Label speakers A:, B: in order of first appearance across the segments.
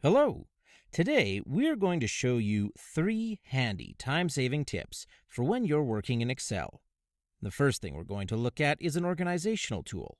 A: Hello! Today, we're going to show you 3 handy time-saving tips for when you're working in Excel. The first thing we're going to look at is an organizational tool.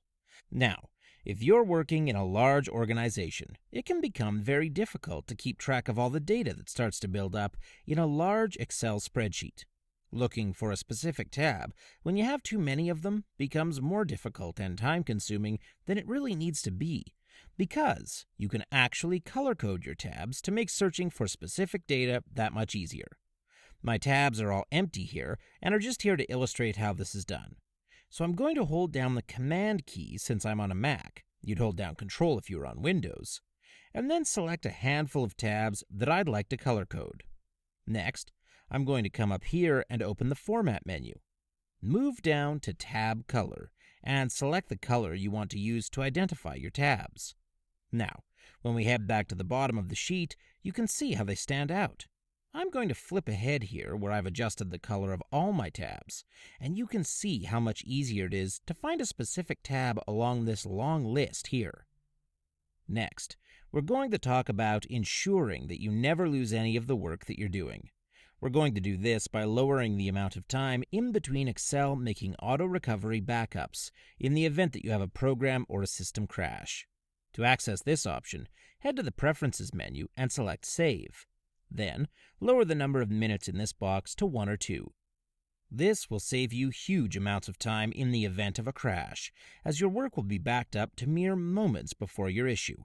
A: Now, if you're working in a large organization, it can become very difficult to keep track of all the data that starts to build up in a large Excel spreadsheet. Looking for a specific tab, when you have too many of them, becomes more difficult and time-consuming than it really needs to be, because you can actually color-code your tabs to make searching for specific data that much easier. My tabs are all empty here and are just here to illustrate how this is done. So I'm going to hold down the Command key since I'm on a Mac. You'd hold down Control if you were on Windows, and then select a handful of tabs that I'd like to color-code. Next, I'm going to come up here and open the Format menu. Move down to Tab Color and select the color you want to use to identify your tabs. Now, when we head back to the bottom of the sheet, you can see how they stand out. I'm going to flip ahead here where I've adjusted the color of all my tabs, and you can see how much easier it is to find a specific tab along this long list here. Next, we're going to talk about ensuring that you never lose any of the work that you're doing. We're going to do this by lowering the amount of time in between Excel making auto-recovery backups in the event that you have a program or a system crash. To access this option, head to the Preferences menu and select Save. Then, lower the number of minutes in this box to 1 or 2. This will save you huge amounts of time in the event of a crash, as your work will be backed up to mere moments before your issue.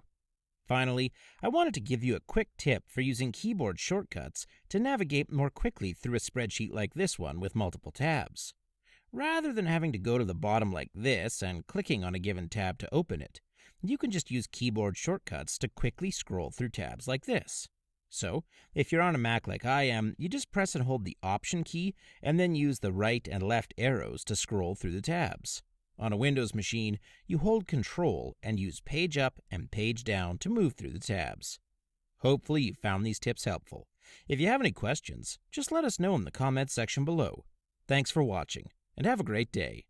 A: Finally, I wanted to give you a quick tip for using keyboard shortcuts to navigate more quickly through a spreadsheet like this one with multiple tabs. Rather than having to go to the bottom like this and clicking on a given tab to open it, you can just use keyboard shortcuts to quickly scroll through tabs like this. So, if you're on a Mac like I am, you just press and hold the Option key and then use the right and left arrows to scroll through the tabs. On a Windows machine, you hold Control and use Page Up and Page Down to move through the tabs. Hopefully you found these tips helpful. If you have any questions, just let us know in the comments section below. Thanks for watching, and have a great day.